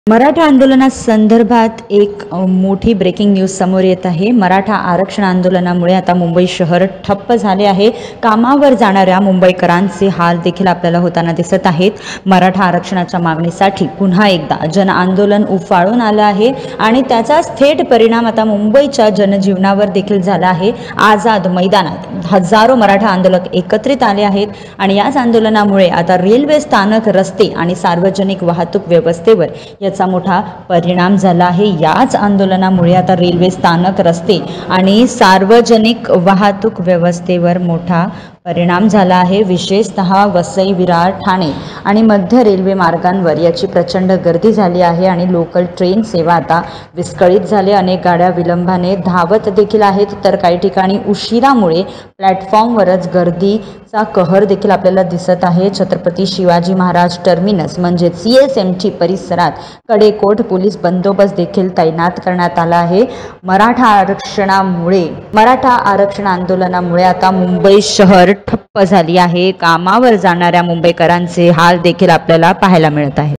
मराठा आंदोलनासंदर्भात एक मोठी ब्रेकिंग न्यूज समोर येत आहे। मराठा आरक्षण आंदोलनामुळे आता मुंबई शहर ठप्प झाले आहे। कामावर जाणाऱ्या मुंबईकरांचे हाल देखील आपल्याला होताना दिसत आहेत। मराठा आरक्षणाच्या मागणीसाठी पुन्हा एकदा जन आंदोलन उफाळून आलं आहे आणि त्याचाच थेट परिणाम आता मुंबईच्या जनजीवनावर देखील झाला आहे। आझाद मैदानात हजारो मराठा आंदोलक एकत्रित आले आहेत आणि याच आंदोलनामुळे आता रेल्वे स्थानक, रस्ते आणि सार्वजनिक वाहतूक व्यवस्थेवर याचा मोठा परिणाम झाला आहे। याच आंदोलनामुळे आता रेल्वे स्थानक, रस्ते आणि सार्वजनिक वाहतूक व्यवस्थेवर मोठा परिणाम झाला आहे। विशेषतः वसई, विरार, ठाणे आणि मध्य रेल्वे मार्गांवर याची प्रचंड गर्दी झाली आहे आणि लोकल ट्रेन सेवा आता विस्कळीत झाली। अनेक गाड्या विलंबाने धावत देखील आहेत, तर काही ठिकाणी उशिरामुळे प्लॅटफॉर्मवरच गर्दीचा कहर देखील आपल्याला दिसत आहे। छत्रपती शिवाजी महाराज टर्मिनस म्हणजे CSMT परिसरात कडेकोट पोलीस बंदोबस्त देखील तैनात करण्यात आला आहे। मराठा आरक्षण आंदोलनामुळे आता मुंबई शहर ठप्प झाली आहे। कामावर जाणाऱ्या मुंबईकरांचे हाल देखील आपल्याला पाहायला मिळत आहे।